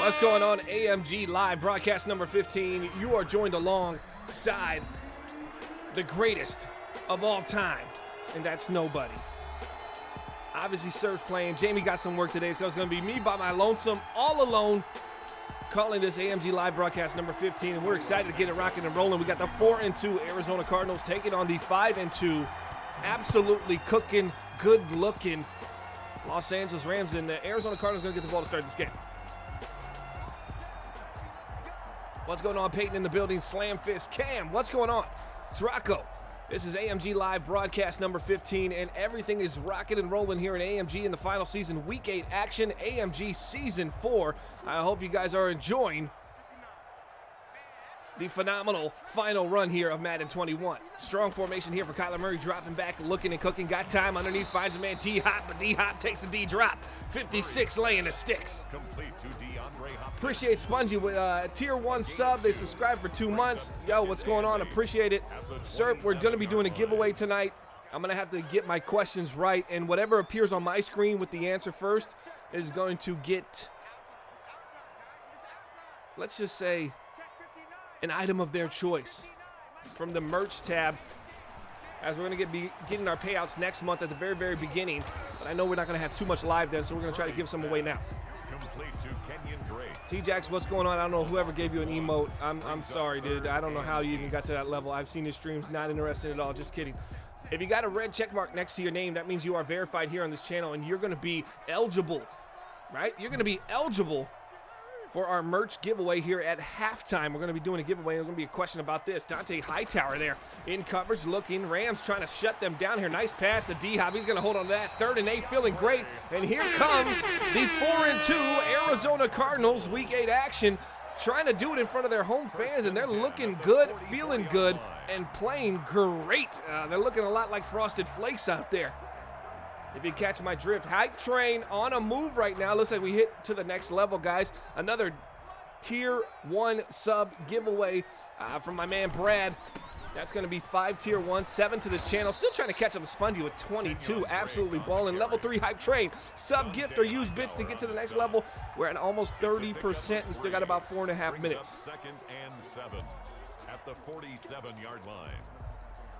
What's going on? AMG Live, broadcast number 15. You are joined alongside the greatest of all time, and that's nobody. Obviously, Surf's playing. Jamie got some work today, so it's going to be me by my lonesome, all alone, calling this AMG Live broadcast number 15, and we're excited to get it rocking and rolling. We got the 4-2 Arizona Cardinals taking on the 5-2, absolutely cooking, good-looking Los Angeles Rams, and the Arizona Cardinals going to get the ball to start this game. What's going on? Peyton in the building. Slam Fist. Cam, what's going on? It's Rocco. This is AMG Live broadcast number 15, and everything is rocking and rolling here in AMG in the final season, Week 8 action, AMG Season 4. I hope you guys are enjoying the phenomenal final run here of Madden 21. Strong formation here for Kyler Murray, dropping back, looking and cooking. Got time underneath, finds a man D-Hop, but D-Hop takes the D-drop. 56 laying the sticks. Appreciate Spongy with Tier 1 sub. They subscribed for 2 months. Yo, what's going on? Appreciate it. Sir, we're going to be doing a giveaway tonight. I'm going to have to get my questions right, and whatever appears on my screen with the answer first is going to get, let's just say, an item of their choice from the merch tab, as we're going to be getting our payouts next month at the very, very beginning. But I know we're not going to have too much live then, so we're going to try to give some away now. T-Jax, what's going on? I don't know whoever gave you an emote. I'm sorry, dude. I don't know how you even got to that level. I've seen your streams. Not interested at all. Just kidding. If you got a red check mark next to your name, that means you are verified here on this channel, and you're going to be eligible, right? You're going to be eligible for our merch giveaway here at halftime. We're going to be doing a giveaway. There's going to be a question about this. Dante Hightower there in coverage looking. Rams trying to shut them down here. Nice pass to D-Hop. He's going to hold on to that. 3rd and 8, feeling great. And here comes the 4-2 Arizona Cardinals Week 8 action, trying to do it in front of their home fans, and they're looking good, feeling good, and playing great. They're looking a lot like Frosted Flakes out there, if you catch my drift. Hype train on a move right now. Looks like we hit to the next level, guys. Another Tier 1 sub giveaway from my man Brad. That's going to be 5 Tier 1, 7 to this channel. Still trying to catch up with Spongy with 22. Absolutely balling. Level 3 hype train. Sub gift or use bits to get to the next level. We're at almost 30%. We still got about 4.5 minutes. 2nd and 7 at the 47-yard line.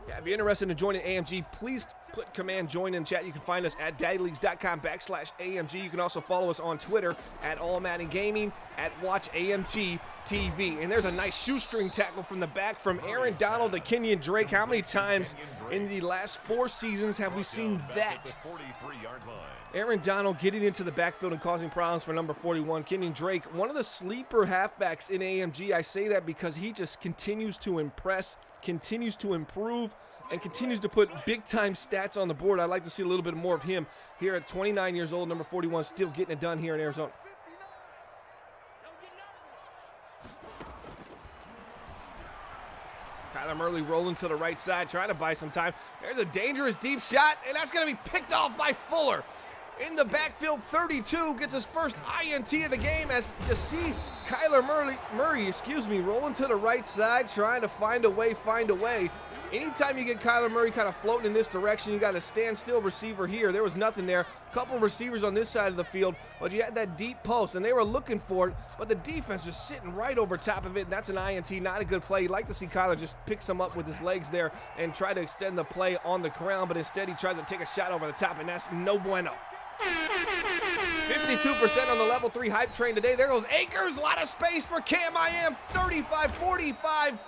Yeah, if you're interested in joining AMG, please put command join in chat. You can find us at daddyleagues.com/AMG. You can also follow us on Twitter at All Madden Gaming, at Watch AMG TV. And there's a nice shoestring tackle from the back from Aaron Donald to Kenyon Drake. How many times in the last 4 seasons have we seen that? Aaron Donald getting into the backfield and causing problems for number 41, Kenyon Drake. One of the sleeper halfbacks in AMG. I say that because he just continues to impress, continues to improve, and continues to put big-time stats on the board. I'd like to see a little bit more of him here at 29 years old, number 41, still getting it done here in Arizona. Kyler Murray rolling to the right side, trying to buy some time. There's a dangerous deep shot, and that's going to be picked off by Fuller. In the backfield, 32 gets his first INT of the game, as you see Kyler Murray, rolling to the right side, trying to find a way. Anytime you get Kyler Murray kind of floating in this direction, you got a standstill receiver here. There was nothing there. Couple receivers on this side of the field, but you had that deep post, and they were looking for it, but the defense just sitting right over top of it, and that's an INT, not a good play. You'd like to see Kyler just pick some up with his legs there and try to extend the play on the ground, but instead he tries to take a shot over the top, and that's no bueno. 52% on the level 3 hype train today. There goes Akers, a lot of space for Cam I Am, 35-45.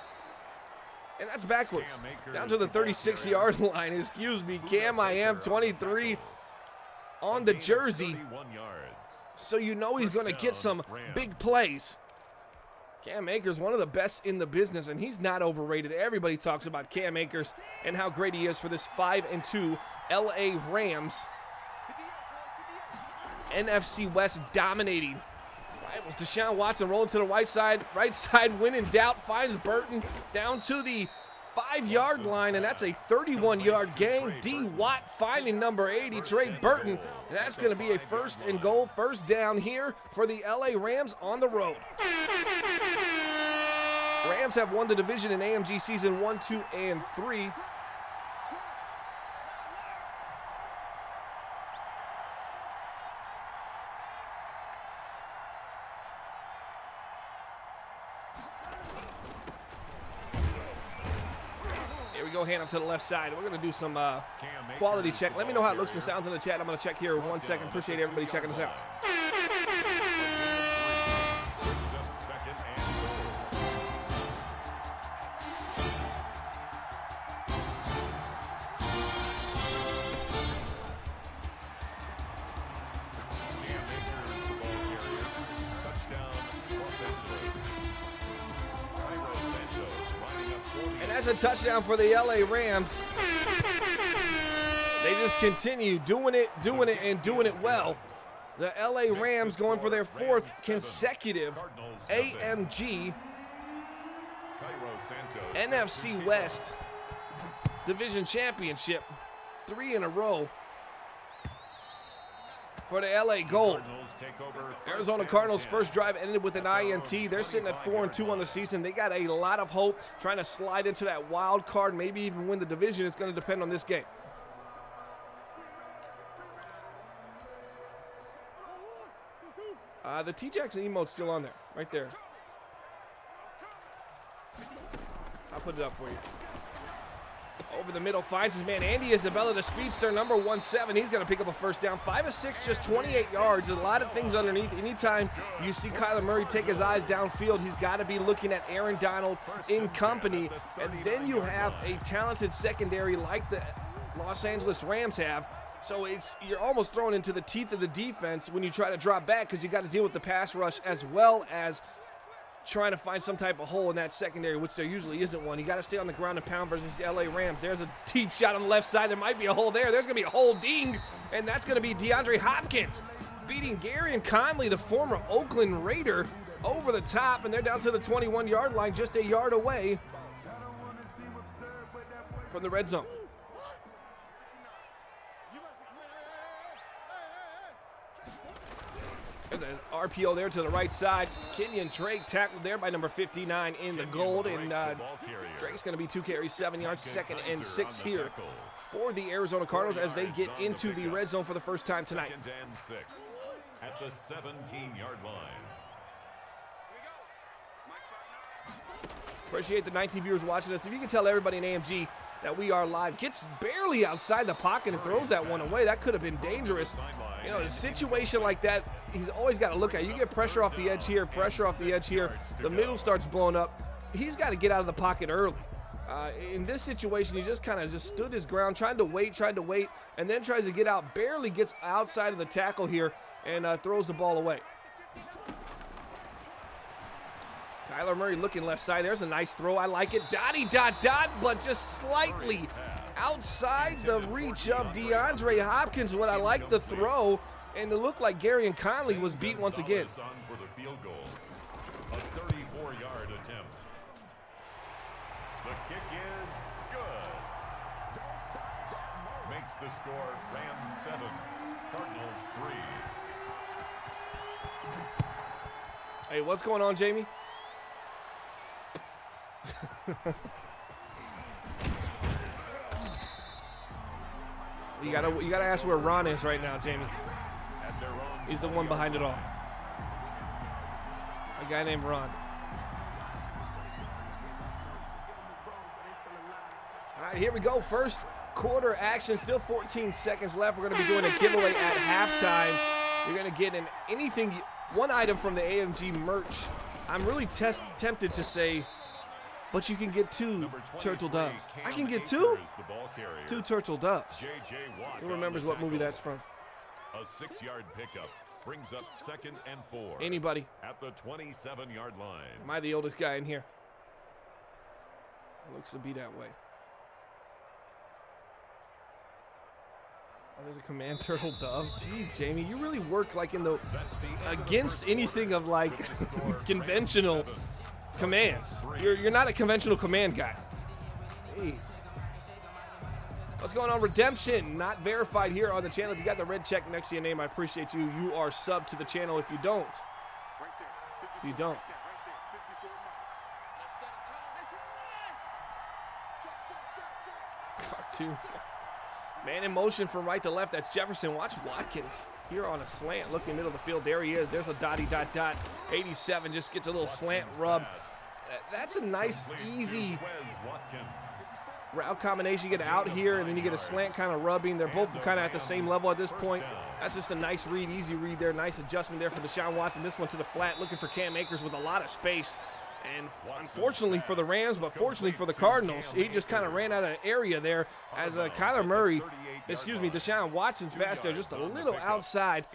And that's backwards, down to the 36-yard line, excuse me. Cam I Am, 23 on the jersey. So you know he's going to get some big plays. Cam Akers, one of the best in the business, and he's not overrated. Everybody talks about Cam Akers and how great he is for this 5-2 LA Rams. NFC West dominating. It was Deshaun Watson rolling to the right side, when in doubt, finds Burton down to the 5-yard line, and that's a 31-yard gain. D. Watt finding number 80, Trey Burton, and that's going to be a first and goal, first down here for the LA Rams on the road. Rams have won the division in AMG season 1, 2, and 3. Go hand up to the left side. We're going to do some quality check. Let me know how it looks and sounds in the chat. I'm going to check here in 1 second. Appreciate everybody checking us out. That's a touchdown for the LA Rams. They just continue doing it, and doing it well. The LA Rams going for their 4th consecutive AMG NFC West Division Championship. 3 in a row for the LA Gold. Arizona Cardinals' first drive ended with an INT. They're sitting at 4-2 on the season. They got a lot of hope trying to slide into that wild card, maybe even win the division. It's going to depend on this game. The T. Jackson emote's still on there, right there. I'll put it up for you. Over the middle, finds his man Andy Isabella, the speedster, number 17. He's going to pick up a first down. 5 of 6, just 28 yards. A lot of things underneath. Anytime you see Kyler Murray take his eyes downfield, he's got to be looking at Aaron Donald in company. And then you have a talented secondary like the Los Angeles Rams have. So you're almost thrown into the teeth of the defense when you try to drop back, because you got to deal with the pass rush as well as trying to find some type of hole in that secondary, which there usually isn't one. You got to stay on the ground and pound versus the LA Rams. There's a deep shot on the left side. There might be a hole there. There's going to be a hole ding, and that's going to be DeAndre Hopkins beating Gary Conley, the former Oakland Raider, over the top, and they're down to the 21-yard line, just a yard away from the red zone. There's an RPO there to the right side. Kenyon Drake tackled there by number 59 in the gold. And Drake's going to be 2 carries, 7 yards, 2nd and 6 here for the Arizona Cardinals as they get into the red zone for the first time tonight. 2nd and 6 at the 17-yard line. Appreciate the 19 viewers watching us. If you can tell everybody in AMG that we are live, gets barely outside the pocket and throws that one away. That could have been dangerous. You know, a situation like that, he's always got to look at it. You get pressure off the edge here, pressure off the edge here. The middle starts blowing up. He's got to get out of the pocket early. In this situation, he just kind of stood his ground, tried to wait, and then tries to get out. Barely gets outside of the tackle here and throws the ball away. Kyler Murray looking left side. There's a nice throw. I like it. Dot, but just slightly outside the reach of DeAndre Hopkins. What I like the throw, and it looked like Gary Conley was beat once again. For the field goal, a 34-yard attempt. The kick is good. Makes the score Rams 7, Cardinals 3. Hey, what's going on, Jamie? You gotta ask where Ron is right now, Jamie. At their own He's the one behind it all. A guy named Ron. All right, here we go. First quarter action. Still 14 seconds left. We're going to be doing a giveaway at halftime. You're going to get one item from the AMG merch. I'm really tempted to say, but you can get 2 turtle doves. I can get 2? 2 turtle doves. Who remembers what movie that's from? A 6-yard pickup brings up 2nd and 4. Anybody? At the 27-yard line. Am I the oldest guy in here? It looks to be that way. Oh, there's a command turtle dove. Jeez, Jamie, you really work like in the against anything of like conventional commands. You're not a conventional command guy. Jeez. What's going on? Redemption not verified here on the channel. If you got the red check next to your name, I appreciate you. You are sub to the channel. If you don't, you don't. Cartoon. Man in motion from right to left. That's Jefferson. Watch Watkins here on a slant, looking middle of the field. There he is. There's a dotty dot dot. 87 just gets a little slant rub. That's a nice, easy route combination. You get out here, and then you get a slant kind of rubbing. They're both kind of at the same level at this point. That's just a nice read, easy read there. Nice adjustment there for Deshaun Watson. This one to the flat, looking for Cam Akers with a lot of space. And unfortunately for the Rams, but fortunately for the Cardinals, he just kind of ran out of area there as Deshaun Watson's pass there just a little outside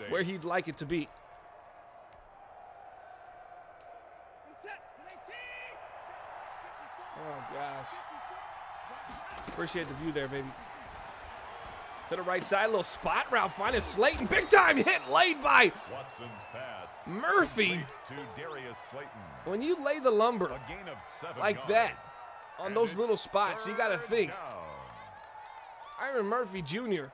where he'd like it to be. Oh, gosh. Appreciate the view there, baby. To the right side, a little spot route, finding Slayton. Big time hit laid by Watson's pass. Murphy. To Darius Slayton. When you lay the lumber A gain of 7 like yards. that on And those it's little spots, you got to 3rd think. down. Iron Murphy Jr.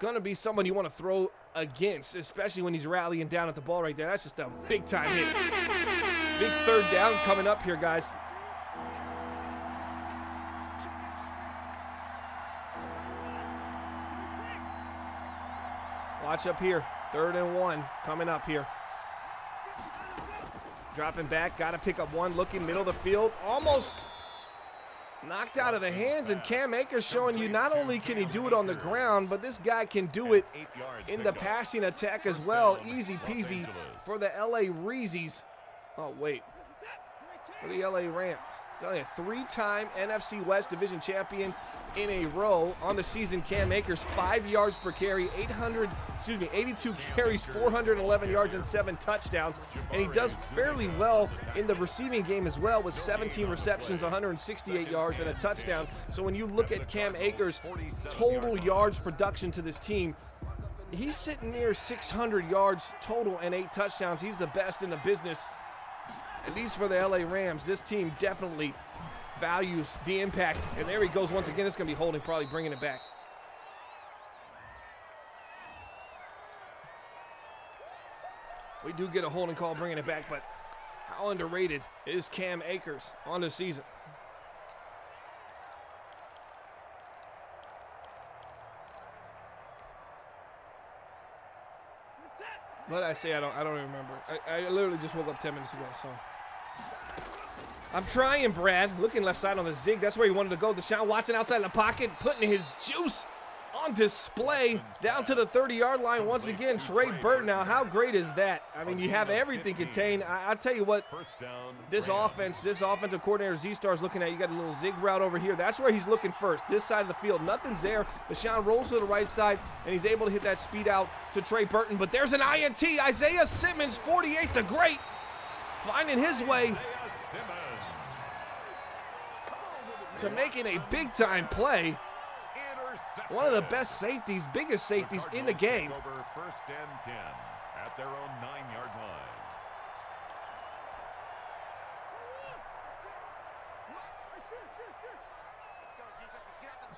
gonna be someone you want to throw against, especially when he's rallying down at the ball right there. That's just a big time hit. Big 3rd down coming up here, guys. Watch up here. 3rd and 1 coming up here. Dropping back, got to pick up one, looking middle of the field, almost knocked out of the hands, and Cam Akers showing you not only can he do it on the ground, but this guy can do it in the passing attack as well. Easy peasy for the LA Reezies. Oh, wait. For the LA Rams. Telling you, 3-time NFC West Division champion in a row on the season. Cam Akers, 5 yards per carry, 82 carries, 411 yards, and 7 touchdowns. And he does fairly well in the receiving game as well, with 17 receptions, 168 yards, and a touchdown. So when you look at Cam Akers' total yards production to this team, he's sitting near 600 yards total and 8 touchdowns. He's the best in the business. At least for the LA Rams, this team definitely values the impact. And there he goes once again. It's going to be holding, probably bringing it back. We do get a holding call bringing it back, but how underrated is Cam Akers on the season? But I say I don't remember. I literally just woke up 10 minutes ago, so. I'm trying, Brad. Looking left side on the zig. That's where he wanted to go. Deshaun Watson outside the pocket, putting his juice on display down to the 30-yard line once again. Trey Burton. Now, how great is that? I mean, you have everything contained. I'll tell you what, this offensive coordinator Z-Star is looking at. You got a little zig route over here. That's where he's looking first. This side of the field, nothing's there. Deshaun rolls to the right side, and he's able to hit that speed out to Trey Burton. But there's an INT. Isaiah Simmons, 48 the great, finding his way to making a big-time play. One of the best safeties, biggest safeties in the game. Over 1st and 10 at their own 9-yard line.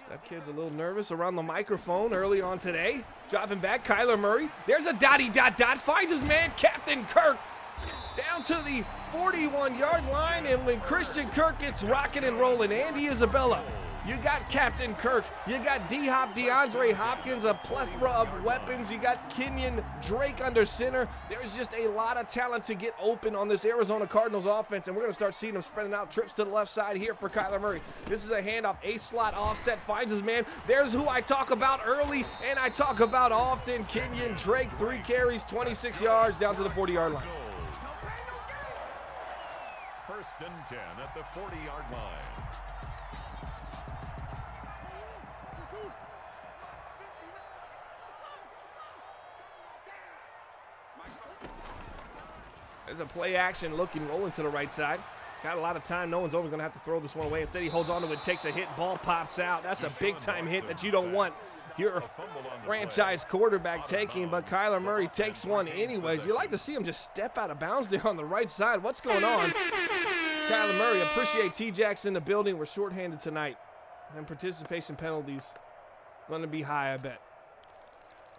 That kid's a little nervous around the microphone early on today. Dropping back, Kyler Murray. There's a dotty dot dot. Finds his man, Captain Kirk, down to the 41-yard line. And when Christian Kirk gets rocking and rolling, Andy Isabella, You got Captain Kirk. You got D-Hop, DeAndre Hopkins, a plethora of weapons. You got Kenyon Drake under center. There's just a lot of talent to get open on this Arizona Cardinals offense, and we're going to start seeing them spreading out trips to the left side here for Kyler Murray. This is a handoff. A slot offset finds his man. There's who I talk about early and I talk about often. Kenyon Drake, 3 carries, 26 yards down to the 40-yard line. First and 10 at the 40-yard line. There's a play action looking, rolling to the right side. Got a lot of time. No one's over going to have to throw this one away. Instead, he holds on to it, takes a hit, ball pops out. That's a big-time hit that you don't want your franchise quarterback taking, but Kyler Murray takes one anyways. You like to see him just step out of bounds there on the right side. What's going on? Kyler Murray, appreciate T-Jax in the building. We're shorthanded tonight, and participation penalties going to be high, I bet.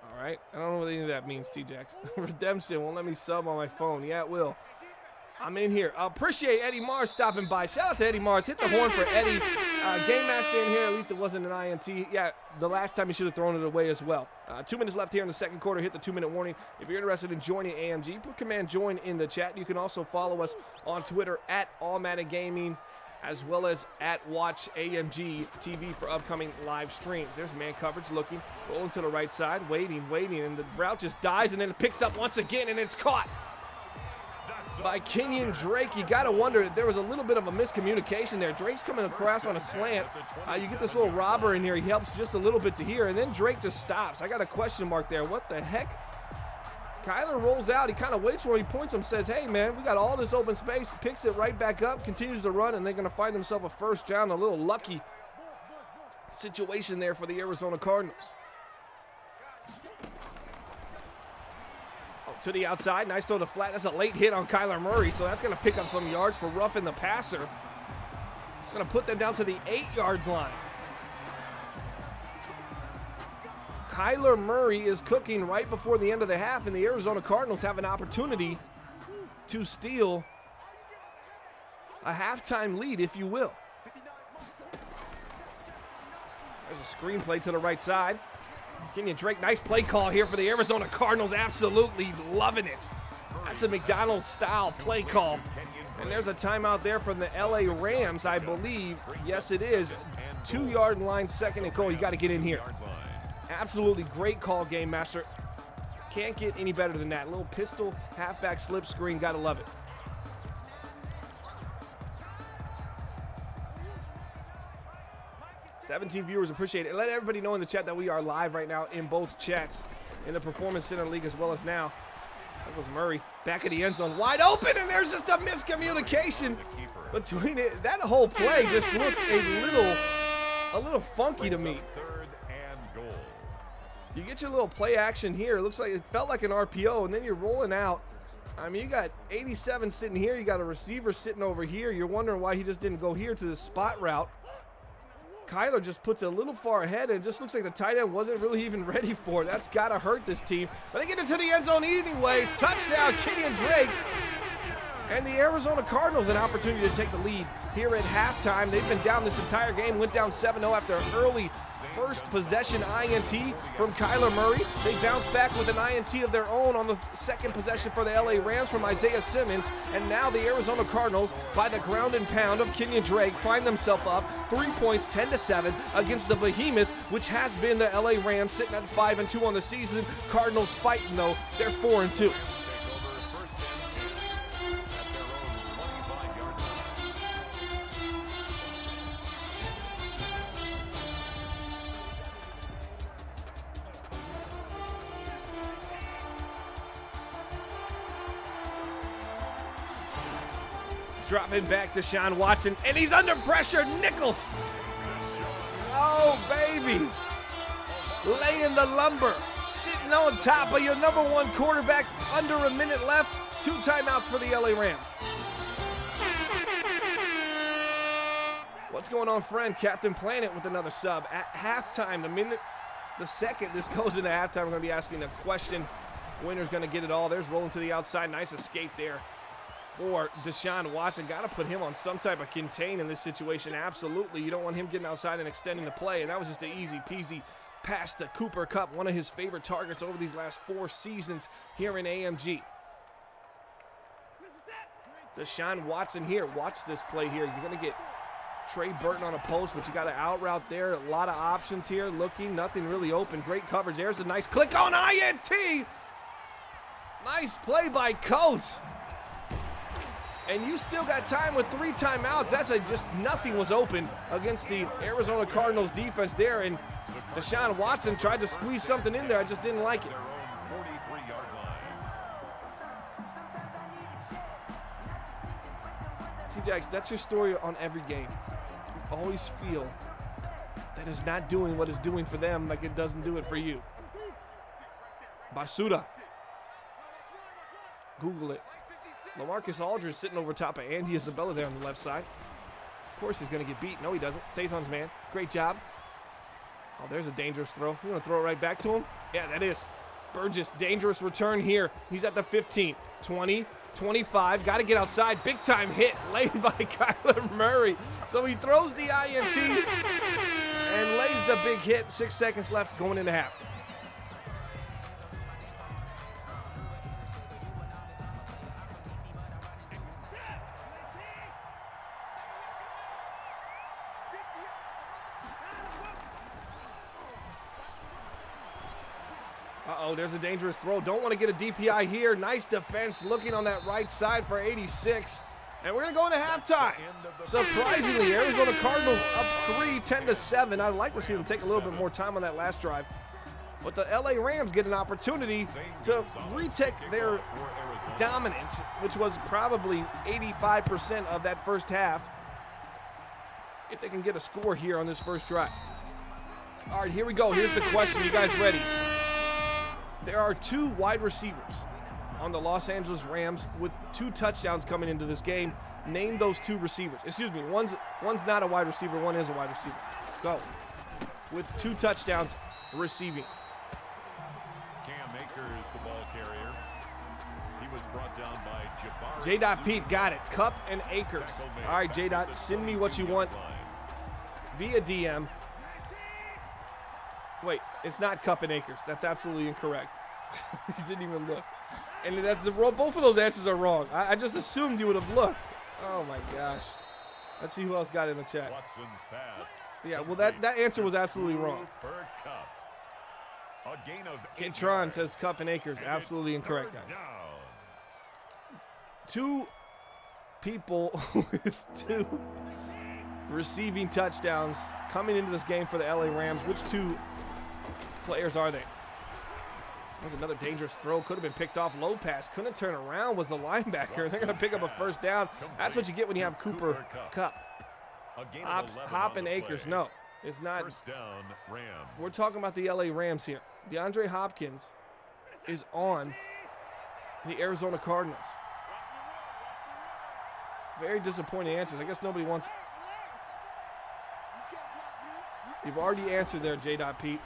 All right, I don't know what any of that means, T-Jax. Redemption won't let me sub on my phone. Yeah, it will. I'm in here. Appreciate Eddie Mars stopping by. Shout out to Eddie Mars. Hit the horn for Eddie. Game master in here. At least it wasn't an INT. Yeah, the last time he should have thrown it away as well. 2 minutes left here in the second quarter. Hit the 2-minute warning. If you're interested in joining AMG, put command join in the chat. You can also follow us on Twitter at Allmatic Gaming, as well as at Watch AMG TV for upcoming live streams. There's man coverage looking, rolling to the right side, waiting, and the route just dies, and then it picks up once again, and it's caught by Kenyon Drake. You got to wonder if there was a little bit of a miscommunication there. Drake's coming across on a slant. You get this little robber in here. He helps just a little bit to here, and then Drake just stops. I got a question mark there. What the heck? Kyler rolls out. He kind of waits for him. He points him, says, hey, man, we got all this open space. Picks it right back up, continues to run, and they're going to find themselves a first down. A little lucky situation there for the Arizona Cardinals. To the outside, nice throw to flat. That's a late hit on Kyler Murray, so that's going to pick up some yards for roughing the passer. It's going to put them down to the 8-yard line. Kyler Murray is cooking right before the end of the half, and the Arizona Cardinals have an opportunity to steal a halftime lead, if you will. There's a screenplay to the right side. Kenyon Drake, nice play call here for the Arizona Cardinals. Absolutely loving it. That's a McDonald's-style play call. And there's a timeout there from the LA Rams, I believe. Yes, it is. 2-yard line, second and goal. You got to get in here. Absolutely great call, Game Master. Can't get any better than that. Little pistol, halfback slip screen. Got to love it. $17 viewers, appreciate it. Let everybody know in the chat that we are live right now in both chats, in the Performance Center League as well as now. That was Murray, back of the end zone, wide open, and there's just a miscommunication between it. That whole play just looked a little funky to me. You get your little play action here. It looks like it felt like an RPO, and then you're rolling out. I mean, you got 87 sitting here. You got a receiver sitting over here. You're wondering why he just didn't go here to the spot route. Kyler just puts it a little far ahead, and it just looks like the tight end wasn't really even ready for it. That's got to hurt this team. But they get into the end zone anyways. Touchdown, Kenyon Drake. And the Arizona Cardinals an opportunity to take the lead here at halftime. They've been down this entire game, went down 7-0 after an early first possession INT from Kyler Murray. They bounced back with an INT of their own on the second possession for the LA Rams from Isaiah Simmons. And now the Arizona Cardinals, by the ground and pound of Kenyon Drake, find themselves up 3 points, 10-7 against the behemoth, which has been the LA Rams, sitting at 5-2 on the season. Cardinals fighting though, they're 4-2. Dropping back to Deshaun Watson, and he's under pressure. Nichols. Oh, baby. Laying the lumber. Sitting on top of your number one quarterback. Under a minute left. 2 timeouts for the LA Rams. What's going on, friend? Captain Planet with another sub. At halftime, the second this goes into halftime, we're going to be asking a question. Winner's going to get it all. There's rolling to the outside. Nice escape there for Deshaun Watson. Got to put him on some type of contain in this situation. Absolutely. You don't want him getting outside and extending the play. And that was just an easy peasy pass to Cooper Kupp, one of his favorite targets over these last 4 seasons here in AMG. Deshaun Watson here. Watch this play here. You're going to get Trey Burton on a post, but you got an out route there. A lot of options here. Looking, nothing really open. Great coverage. There's a nice click on INT. Nice play by Coates. And you still got time with 3 timeouts. That's just nothing was open against the Arizona Cardinals defense there. And Deshaun Watson tried to squeeze something in there. I just didn't like it. T-Jax, that's your story on every game. You always feel that it's not doing what it's doing for them like it doesn't do it for you. Basuda. Google it. LaMarcus Aldridge sitting over top of Andy Isabella there on the left side. Of course he's going to get beat. No, he doesn't. Stays on his man. Great job. Oh, there's a dangerous throw. You want to throw it right back to him? Yeah, that is. Burgess, dangerous return here. He's at the 15, 20, 25. Got to get outside. Big time hit laid by Kyler Murray. So he throws the INT and lays the big hit. 6 seconds left going into half. Uh-oh, there's a dangerous throw. Don't want to get a DPI here. Nice defense looking on that right side for 86. And we're going to go into halftime. Surprisingly, Arizona Cardinals up 3, 10-7. I'd like to see them take a little bit more time on that last drive. But the LA Rams get an opportunity to retake their dominance, which was probably 85% of that first half, if they can get a score here on this first drive. All right, here we go. Here's the question. You guys ready? There are 2 wide receivers on the Los Angeles Rams with 2 touchdowns coming into this game. Name those 2 receivers. Excuse me, one's not a wide receiver, one is a wide receiver. Go. With 2 touchdowns receiving. Cam Akers, the ball carrier. He was brought down by Jabari. J. Pete got it. Kupp and Akers. All right, J. Send me what you want via DM. Wait, it's not Kupp and Akers. That's absolutely incorrect. You didn't even look. And that's both of those answers are wrong. I just assumed you would have looked. Oh, my gosh. Let's see who else got in the chat. Watson's pass. Yeah, well, that answer was absolutely wrong. A gain of Kentron says Kupp and Akers. Absolutely incorrect, guys. 2 people with 2 receiving touchdowns coming into this game for the LA Rams. Which 2 players are they? There's another dangerous throw. Could have been picked off. Low pass. Couldn't turn around. Was the linebacker. They're going to pick up a first down. That's what you get when you have Cooper Kupp. Hop and Akers. No, it's not. First down, Rams. We're talking about the LA Rams here. DeAndre Hopkins is on the Arizona Cardinals. Very disappointing answers. I guess nobody wants. You've already answered there, J. Pete.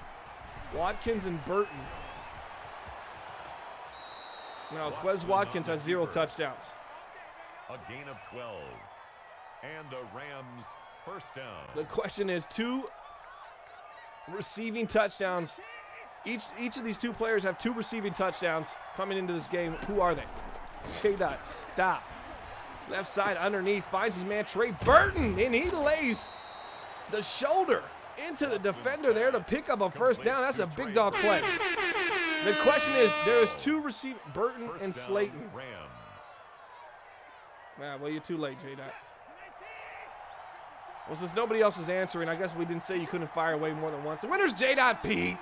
Watkins and Burton. No, Quez Watkins has 0 touchdowns. A gain of 12. And the Rams first down. The question is 2 receiving touchdowns. Each of these 2 players have 2 receiving touchdowns coming into this game. Who are they? J. Stop. Left side underneath. Finds his man Trey Burton. And he lays the shoulder into the defender there to pick up a first down. That's a big dog play. The question is, there is 2 receivers, Burton and Slayton. Well, you're too late, J. Well, since nobody else is answering, I guess we didn't say you couldn't fire away more than once. The winner's J. Pete.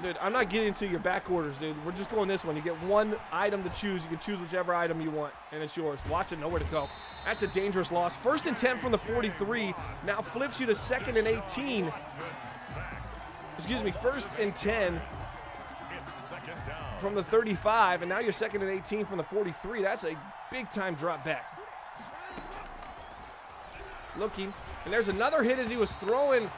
Dude, I'm not getting into your back orders, dude. We're just going this one. You get 1 item to choose. You can choose whichever item you want, and it's yours. Watson, nowhere to go. That's a dangerous loss. 1st and 10 from the 43. Now flips you to 2nd and 18. Excuse me, 1st and 10 from the 35, and now you're 2nd and 18 from the 43. That's a big-time drop back. Looking, and there's another hit as he was throwing.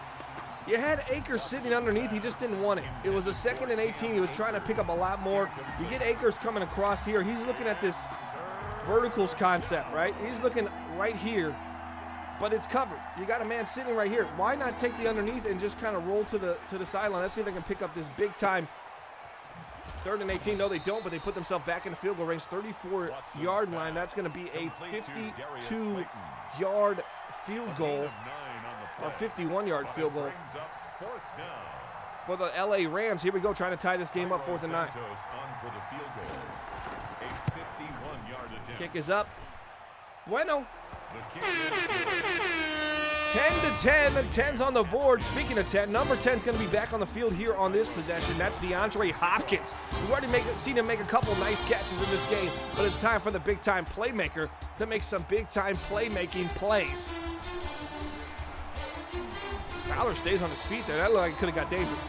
You had Akers sitting underneath. He just didn't want it. It was a 2nd and 18. He was trying to pick up a lot more. You get Akers coming across here. He's looking at this verticals concept, right? He's looking right here, but it's covered. You got a man sitting right here. Why not take the underneath and just kind of roll to the sideline? Let's see if they can pick up this big time 3rd and 18. No, they don't, but they put themselves back in the field goal range, 34-yard line. That's going to be a 52-yard field goal, or 51-yard field goal for the LA Rams. Here we go, trying to tie this game up, 4th and 9. Kick is up. Bueno. 10-10. The 10's on the board. Speaking of 10, number 10's going to be back on the field here on this possession. That's DeAndre Hopkins. We've already seen him make a couple nice catches in this game, but it's time for the big-time playmaker to make some big-time playmaking plays. Fowler stays on his feet there. That looked like it could have got dangerous.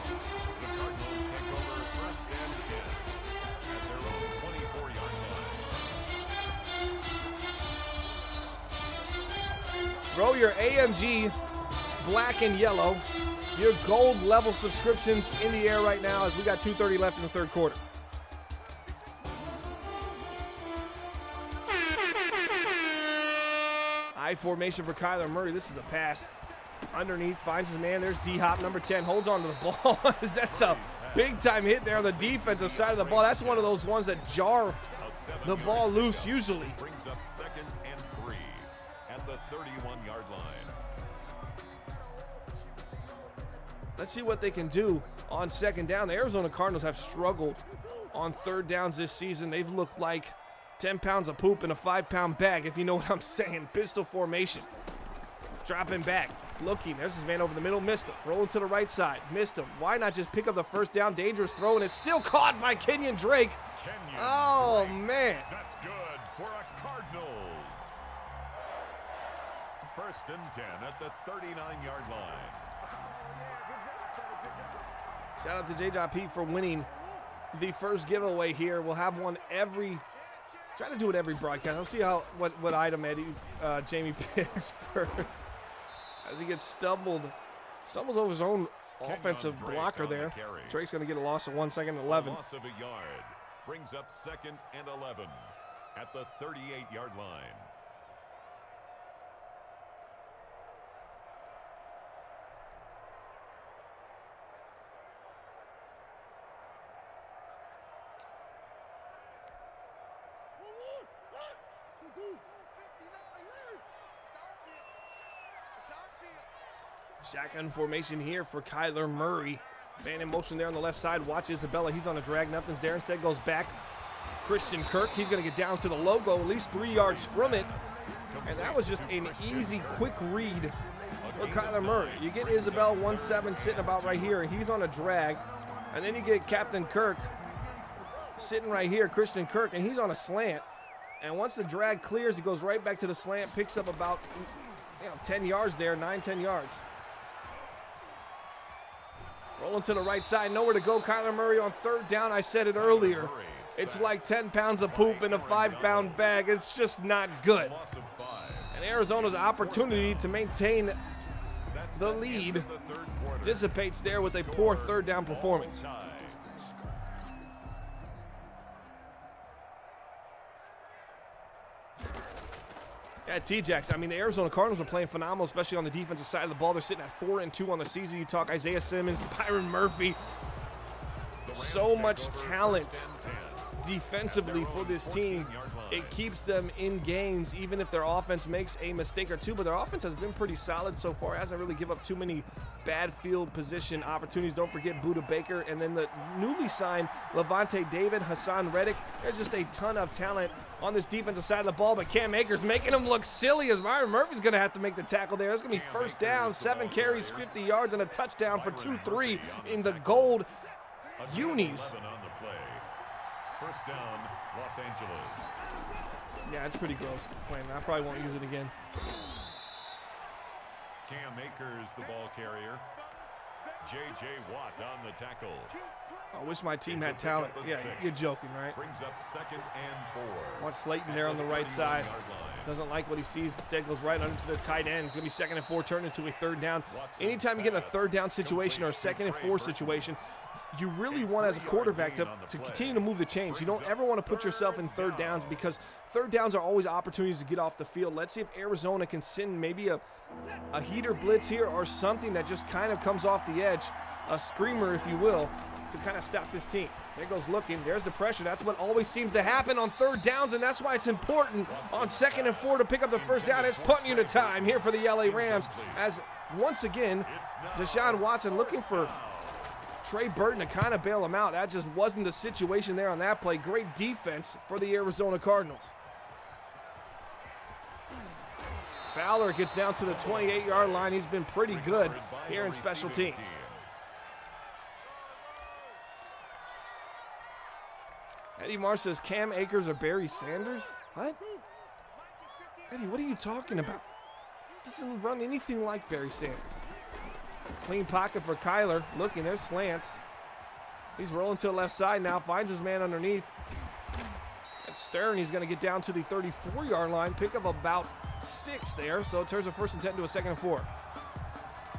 Throw your AMG black and yellow, your gold level subscriptions in the air right now as we got 2:30 left in the 3rd quarter. I formation for Kyler Murray. This is a pass. Underneath, finds his man. There's D-Hop, number 10, holds on to the ball. That's a big-time hit there on the defensive side of the ball. That's one of those ones that jar the ball loose usually. Brings up 2nd and 3 at the 31-yard line. Let's see what they can do on 2nd down. The Arizona Cardinals have struggled on 3rd downs this season. They've looked like 10 pounds of poop in a 5-pound bag, if you know what I'm saying. Pistol formation. Dropping back. Looking. There's his man over the middle. Missed him. Rolling to the right side. Missed him. Why not just pick up the 1st down? Dangerous throw, and it's still caught by Kenyon Drake. Oh, man. That's good for a Cardinals. 1st and 10 at the 39-yard line. Shout out to J.P. for winning the first giveaway here. We'll have one every. Try to do it every broadcast. I'll see what item Jamie picks first. As he gets stumbled over his own offensive blocker there. Drake's going to get a loss of 1 second and 11. Loss of a yard brings up 2nd and 11 at the 38-yard line. Shotgun formation here for Kyler Murray. Man in motion there on the left side. Watch Isabella. He's on a drag. Nothing's there. Instead goes back. Christian Kirk. He's going to get down to the logo, at least 3 yards from it. And that was just an easy, quick read for Kyler Murray. You get Isabella 1-7 sitting about right here. He's on a drag. And then you get Captain Kirk sitting right here, Christian Kirk, and he's on a slant. And once the drag clears, he goes right back to the slant, picks up about 10 yards there, 9-10 yards. Rolling to the right side, nowhere to go. Kyler Murray on 3rd down. I said it earlier. It's like 10 pounds of poop in a 5-pound bag. It's just not good. And Arizona's opportunity to maintain the lead dissipates there with a poor 3rd down performance. Yeah, T-Jax. I mean, the Arizona Cardinals are playing phenomenal, especially on the defensive side of the ball. They're sitting at 4-2 on the season. You talk Isaiah Simmons, Byron Murphy. So much talent defensively for this team. It keeps them in games, even if their offense makes a mistake or two. But their offense has been pretty solid so far. It hasn't really given up too many bad field position opportunities. Don't forget Budda Baker. And then the newly signed Levante David, Hassan Reddick. There's just a ton of talent on this defensive side of the ball, but Cam Akers making him look silly as Byron Murphy's going to have to make the tackle there. That's going to be 1st down, 7 carries, 50 yards, and a touchdown for 2-3 in the gold unis. 1st down, Los Angeles. Yeah, it's pretty gross. I probably won't use it again. Cam Akers, the ball carrier. J.J. Watt on the tackle. I wish my team had talent. Yeah, you're joking, right? Brings up 2nd and 4. Watch Slayton there on the right side. Doesn't like what he sees. Instead goes right under to the tight end. It's going to be 2nd and 4, turned into a 3rd down. Anytime you get in a 3rd down situation or a 2nd and 4 situation, you really want as a quarterback to continue to move the chains. You don't ever want to put yourself in 3rd downs because 3rd downs are always opportunities to get off the field. Let's see if Arizona can send maybe a heater blitz here or something that just kind of comes off the edge, a screamer, if you will, to kind of stop this team. There goes looking. There's the pressure. That's what always seems to happen on 3rd downs, and that's why it's important on 2nd and 4 to pick up the 1st down. It's punting unit time here for the LA Rams as, once again, Deshaun Watson looking for Trey Burton to kind of bail him out. That just wasn't the situation there on that play. Great defense for the Arizona Cardinals. Fowler gets down to the 28-yard line. He's been pretty good here in special teams. Eddie Marr says Cam Akers or Barry Sanders? What? Eddie, what are you talking about? Doesn't run anything like Barry Sanders. Clean pocket for Kyler. Looking, there's slants. He's rolling to the left side now. Finds his man underneath. And Stern, he's going to get down to the 34-yard line. Pick up about 6 there. So it turns a 1st and 10 to a 2nd and 4.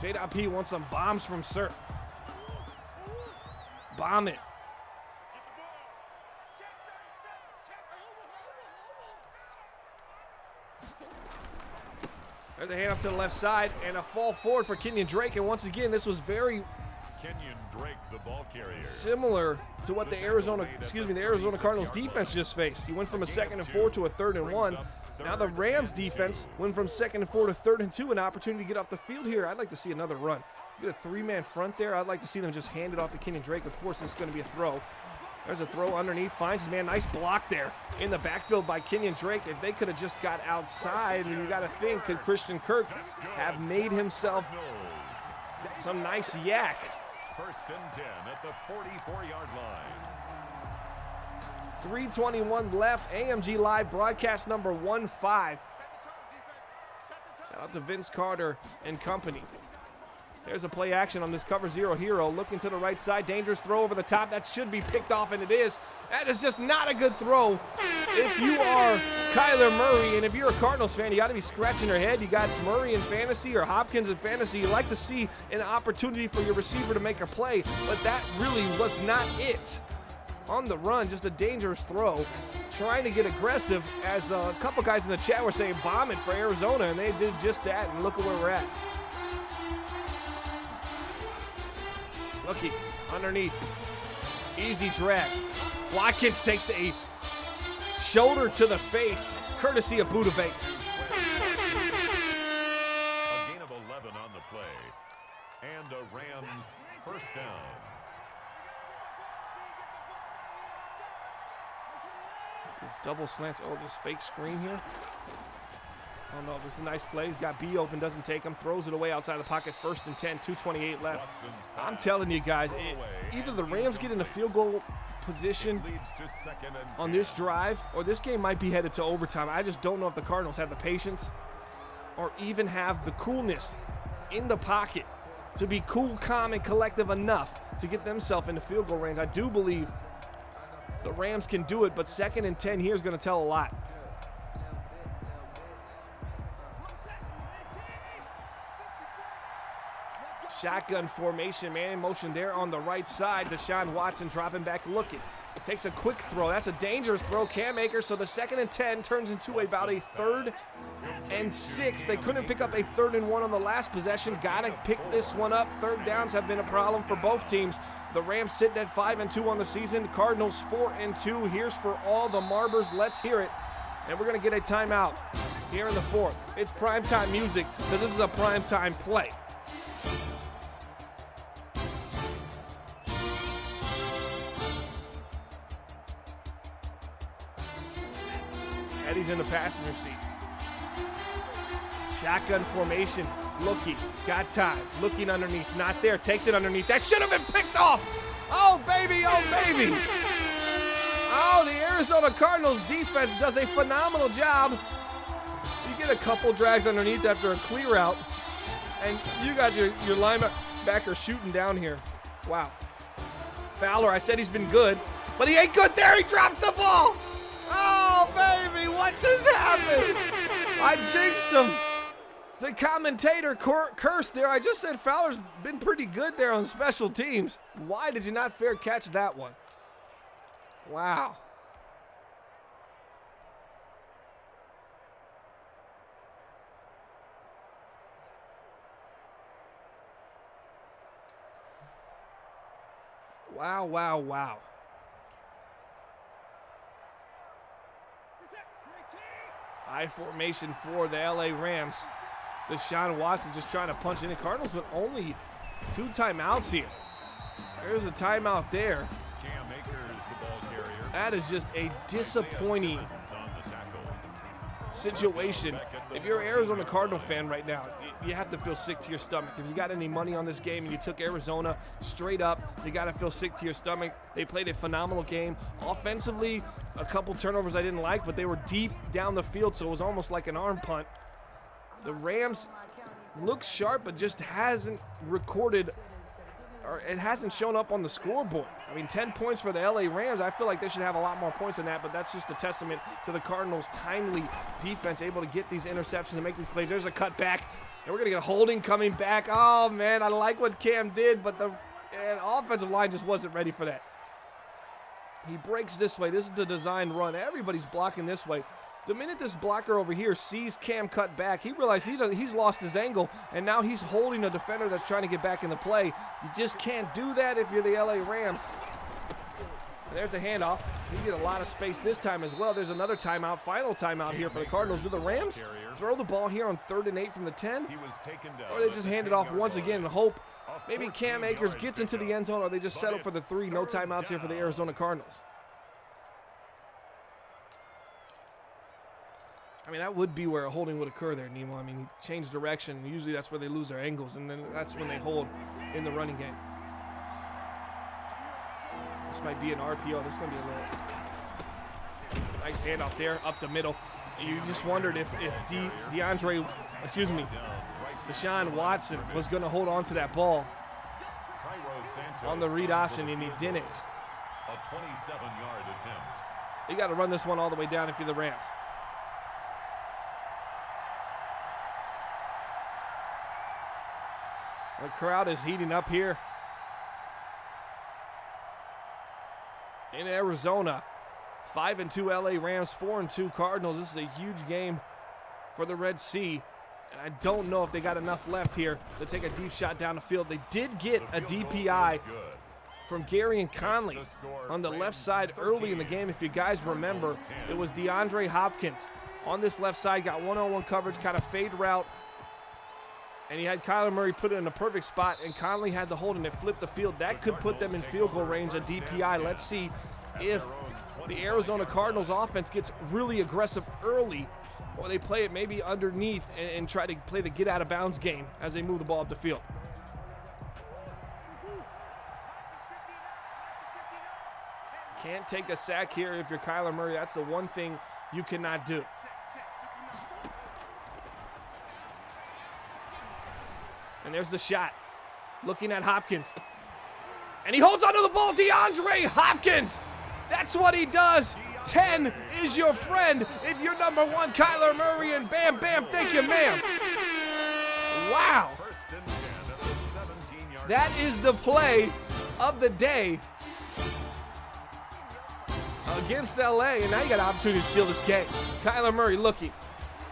J.P. wants some bombs from Sir. Bomb it. There's a hand up to the left side and a fall forward for Kenyon Drake. And once again, this was very Kenyon Drake, the ball carrier, similar to what the Arizona Cardinals defense just faced. He went from a 2nd and 4 to a 3rd and 1. Now the Rams defense went from 2nd and 4 to 3rd and 2. An opportunity to get off the field here. I'd like to see another run. You get a 3-man front there. I'd like to see them just hand it off to Kenyon Drake. Of course, it's going to be a throw. There's a throw underneath, finds his man. Nice block there in the backfield by Kenyon Drake. If they could have just got outside, and you got to think, could Christian Kirk have made himself some nice yak? 1st and 10 at the 44-yard line. 3:21 left. AMG Live broadcast number 15. Shout out to Vince Carter and company. There's a play action on this cover 0 hero. Looking to the right side. Dangerous throw over the top. That should be picked off, and it is. That is just not a good throw. If you are Kyler Murray, and if you're a Cardinals fan, you got to be scratching your head. You got Murray in fantasy or Hopkins in fantasy. You like to see an opportunity for your receiver to make a play, but that really was not it. On the run, just a dangerous throw. Trying to get aggressive, as a couple guys in the chat were saying bomb it for Arizona, and they did just that, and look at where we're at. Looking underneath, easy drag. Watkins takes a shoulder to the face, courtesy of Buda Baker. A gain of 11 on the play, and a Rams 1st down. This double slants. Oh, this fake screen here. Oh no, this is a nice play. He's got B open, doesn't take him, throws it away outside the pocket. 1st and 10, 2:28 left. I'm telling you guys, either the Rams get in a field goal position on this drive, or this game might be headed to overtime. I just don't know if the Cardinals have the patience or even have the coolness in the pocket to be cool, calm, and collective enough to get themselves into field goal range. I do believe the Rams can do it, but 2nd and 10 here is going to tell a lot. Shotgun formation, man in motion there on the right side. Deshaun Watson dropping back, looking. Takes a quick throw. That's a dangerous throw. Cam Akers, so the 2nd and 10 turns into about a 3rd and 6. They couldn't pick up a 3rd and 1 on the last possession. Gotta pick this one up. 3rd downs have been a problem for both teams. The Rams sitting at 5-2 on the season. Cardinals 4-2. Here's for all the Marbers. Let's hear it. And we're gonna get a timeout here in the 4th. It's primetime music, because this is a primetime play. Eddie's in the passenger seat. Shotgun formation, looking, got time, looking underneath, not there, takes it underneath. That should have been picked off. Oh, baby, oh, baby. Oh, the Arizona Cardinals defense does a phenomenal job. You get a couple drags underneath after a clear out, and you got your linebacker shooting down here. Wow. Fowler, I said he's been good, but he ain't good there. He drops the ball. Oh, baby, what just happened? I jinxed him. The commentator cursed there. I just said Fowler's been pretty good there on special teams. Why did you not fair catch that one? Wow. Wow, wow, wow. High formation for the LA Rams. Deshaun Watson just trying to punch in the Cardinals with only 2 timeouts here. There's a timeout there. Cam Akers, the ball carrier. That is just a disappointing situation. If you're an Arizona Cardinal fan right now, you have to feel sick to your stomach. If you got any money on this game and you took Arizona straight up, you got to feel sick to your stomach. They played a phenomenal game. Offensively, a couple turnovers I didn't like, but they were deep down the field, so it was almost like an arm punt. The Rams look sharp, but just hasn't recorded, or it hasn't shown up on the scoreboard. I mean, 10 points for the LA Rams. I feel like they should have a lot more points than that, but that's just a testament to the Cardinals' timely defense, able to get these interceptions and make these plays. There's a cutback, and we're going to get a holding coming back. Oh, man, I like what Cam did, but the offensive line just wasn't ready for that. He breaks this way. This is the designed run. Everybody's blocking this way. The minute this blocker over here sees Cam cut back, he realizes he's lost his angle, and now he's holding a defender that's trying to get back in the play. You just can't do that if you're the LA Rams. And there's a handoff. You get a lot of space this time as well. There's another timeout, final timeout here for the Cardinals. Do the Rams throw the ball here on 3rd and 8 from the 10? Or they just hand it off once again and hope maybe Cam Akers gets into the end zone, or they just settle for the 3. No timeouts here for the Arizona Cardinals. I mean, that would be where a holding would occur there, Nemo. I mean, he changed direction. Usually that's where they lose their angles, and then that's when they hold in the running game. This might be an RPO. This is going to be a little nice handoff there, up the middle. You just wondered if Deshaun Watson was going to hold on to that ball on the read option, and he didn't. A 27-yard attempt. You got to run this one all the way down if you're the Rams. The crowd is heating up here in Arizona. 5-2 LA Rams, 4-2 Cardinals. This is a huge game for the Red Sea. And I don't know if they got enough left here to take a deep shot down the field. They did get a DPI from Gary and Conley on the left side early in the game. If you guys remember, it was DeAndre Hopkins on this left side, got one-on-one coverage, kind of fade route. And he had Kyler Murray put it in a perfect spot, and Conley had the hold, and it flipped the field. That could put them in field goal range, a DPI. Let's see if the Arizona Cardinals offense gets really aggressive early, or they play it maybe underneath and try to play the get-out-of-bounds game as they move the ball up the field. Can't take a sack here if you're Kyler Murray. That's the one thing you cannot do. And there's the shot. Looking at Hopkins. And he holds onto the ball. DeAndre Hopkins. That's what he does. 10 is your friend if you're number 1, Kyler Murray. And bam, bam, thank you, ma'am. Wow. That is the play of the day against LA. And now you got an opportunity to steal this game. Kyler Murray looking.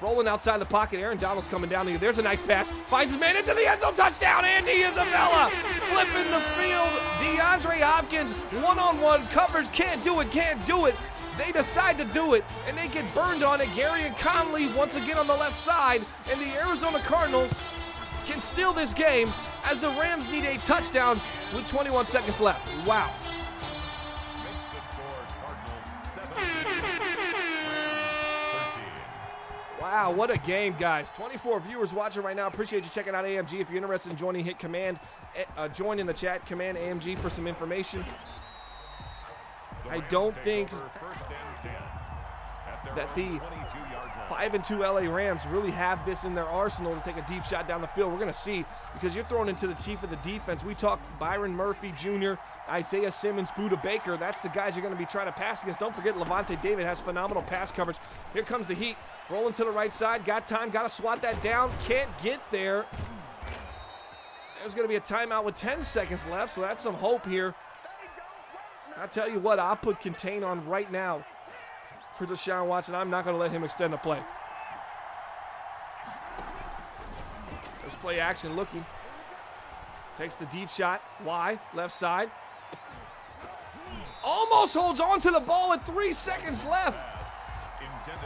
Rolling outside the pocket. Aaron Donald's coming down to you. There's a nice pass. Finds his man into the end zone. Touchdown, Andy Isabella. Flipping the field. DeAndre Hopkins, one-on-one coverage. Can't do it, can't do it. They decide to do it, and they get burned on it. Gary and Conley once again on the left side, and the Arizona Cardinals can steal this game as the Rams need a touchdown with 21 seconds left. Wow. Wow, what a game, guys. 24 viewers watching right now. Appreciate you checking out AMG. If you're interested in joining, hit command. Join in the chat, command AMG for some information. I don't think that the 5-2 LA Rams really have this in their arsenal to take a deep shot down the field. We're going to see, because you're throwing into the teeth of the defense. We talk Byron Murphy Jr., Isaiah Simmons, Buda Baker. That's the guys you're going to be trying to pass against. Don't forget Levante David has phenomenal pass coverage. Here comes the heat. Rolling to the right side. Got time. Got to swat that down. Can't get there. There's going to be a timeout with 10 seconds left, so that's some hope here. I'll tell you what, I'll put contain on right now for Deshaun Watson. I'm not going to let him extend the play. There's play action looking. Takes the deep shot. Y, left side. Almost holds on to the ball with 3 seconds left.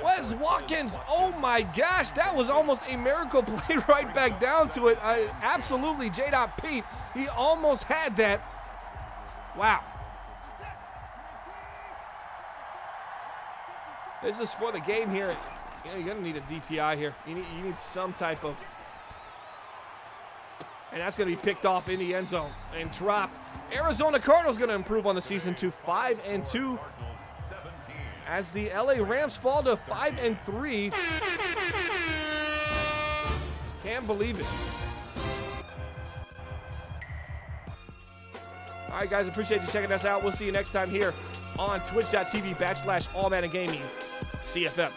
Wes Watkins, oh my gosh, that was almost a miracle play right back down to it. Absolutely, J.Pete, he almost had that. Wow. This is for the game here. You know, you're going to need a DPI here. You need some type of... And that's going to be picked off in the end zone and dropped. Arizona Cardinals going to improve on the season to 5-2 as the LA Rams fall to 5-3. Can't believe it. All right, guys, appreciate you checking us out. We'll see you next time here on twitch.tv/allmanagaming CFM.